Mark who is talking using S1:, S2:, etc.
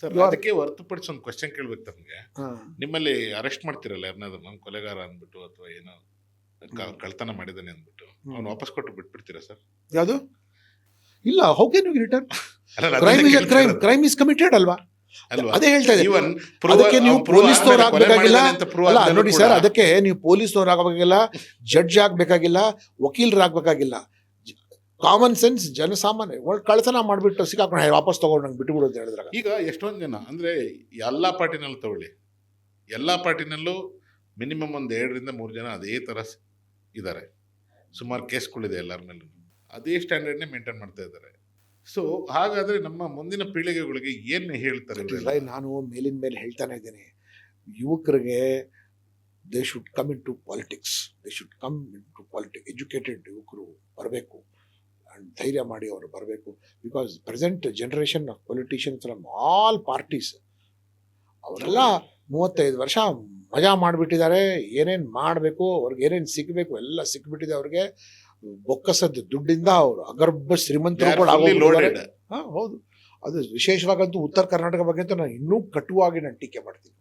S1: Sir ಅದಕ್ಕೆ ಹೊರತುಪಡಿಸಿ ಒಂದು ಕ್ವಶನ್ ಕೇಳ್ಬೇಕು ತಮಗೆ. ನಿಮ್ಮಲ್ಲಿ ಅರೆಸ್ಟ್ ಮಾಡ್ತಿರಲ್ಲ ಯಾರನ್ನಾದ್ರು ನಮ್ಮ ಕೊಲೆಗಾರ ಅಂದ್ಬಿಟ್ಟು ಅಥವಾ ಏನೋ ಕಳ್ತನ ಮಾಡಿದಾನೆ ಅಂದ್ಬಿಟ್ಟು ಅವ್ನು ವಾಪಸ್ ಕೊಟ್ಟು ಬಿಟ್ಬಿಡ್ತೀರಾ ಸರ್?
S2: ಯಾವುದು ಇಲ್ಲ, ಹೌ ಕ್ಯಾನ್ ಯು ರಿಟರ್ನ್?
S1: ಅಲ್ಲ,
S2: crime is crime, crime is committed ಅಲ್ವಾ?
S1: ಅಲ್ವಾ?
S2: ಅದೇ ಹೇಳ್ತಾ ಇದ್ದೀನಿ.
S1: Even
S2: ಅದಕ್ಕೆ ನೀವು ಪೊಲೀಸ್ನವ್ರು ಆಗ್ಬೇಕಾಗಿಲ್ಲ. ಅಲ್ಲ ನೋಡಿ
S1: ಕೂಡ
S2: ಸರ್, ಅದಕ್ಕೆ ನೀವು ಪೊಲೀಸ್ನವ್ರು ಆಗಬೇಕಾಗಿಲ್ಲ, ಜಡ್ಜ್ ಆಗ್ಬೇಕಾಗಿಲ್ಲ, ವಕೀಲರು ಆಗ್ಬೇಕಾಗಿಲ್ಲ. ಕಾಮನ್ ಸೆನ್ಸ್, ಜನಸಾಮಾನ್ಯ ಒಳ್ಳೆ ಕಳ್ತನ ಮಾಡ್ಬಿಟ್ಟು ಸಿಕ್ಕಾಕೊಂಡು ವಾಪಸ್ ತಗೊಂಡು ನಂಗೆ ಬಿಟ್ಟು ಬಿಡು ಅಂತ ಹೇಳಿದ್ರಾಗ.
S1: ಈಗ ಎಷ್ಟೊಂದು ಜನ ಅಂದ್ರೆ ಎಲ್ಲಾ ಪಾರ್ಟಿನಲ್ಲೂ ತಗೊಳ್ಳಿ, ಎಲ್ಲಾ ಪಾರ್ಟಿನಲ್ಲೂ ಮಿನಿಮಮ್ ಒಂದು 2 ರಿಂದ 3 ಜನ ಅದೇ ತರ ಇದ್ದಾರೆ. ಸುಮಾರು ಕೇಸ್ಗಳಿದೆ ಎಲ್ಲರ ಮೇಲೂ, ಅದೇ ಸ್ಟ್ಯಾಂಡರ್ಡ್ನೇ ಮೇಂಟೈನ್ ಮಾಡ್ತಾ ಇದ್ದಾರೆ. ಸೊ ಹಾಗಾದ್ರೆ ನಮ್ಮ ಮುಂದಿನ ಪೀಳಿಗೆಗಳಿಗೆ ಏನ್ ಹೇಳ್ತಾರೆ ಇವರೆಲ್ಲ?
S2: ನಾನು ಮೇಲಿನ ಮೇಲೆ ಹೇಳ್ತಾನೆ ಇದ್ದೀನಿ, ಯುವಕರಿಗೆ they should come into politics, they should come into politics. Educated ಯುವಕರು ಬರಬೇಕು, ಅಂಡ್ ಧೈರ್ಯ ಮಾಡಿ ಅವರು ಬರಬೇಕು. Because present generation of politicians from all parties ಅವರೆಲ್ಲ 35 ವರ್ಷ ಮಜಾ ಮಾಡಿಬಿಟ್ಟಿದ್ದಾರೆ. ಏನೇನು ಮಾಡಬೇಕು, ಅವ್ರಿಗೆ ಏನೇನು ಸಿಗಬೇಕು ಎಲ್ಲ ಸಿಕ್ಬಿಟ್ಟಿದೆ ಅವ್ರಿಗೆ. ಬೊಕ್ಕಸದ ದುಡ್ಡಿಂದ ಅವರು ಅಗರ್ಭ ಶ್ರೀಮಂತರು ಕೂಡ ಆಗೋಗಿದ್ದಾರೆ. ಹೌದು, ಅದು ವಿಶೇಷವಾಗಂತೂ ಉತ್ತರ ಕರ್ನಾಟಕ ಬಗ್ಗೆ ಅಂತೂ ನಾನು ಇನ್ನೂ ಕಟುವಾಗಿ ನಾನು ಟೀಕೆ ಮಾಡ್ತೀನಿ.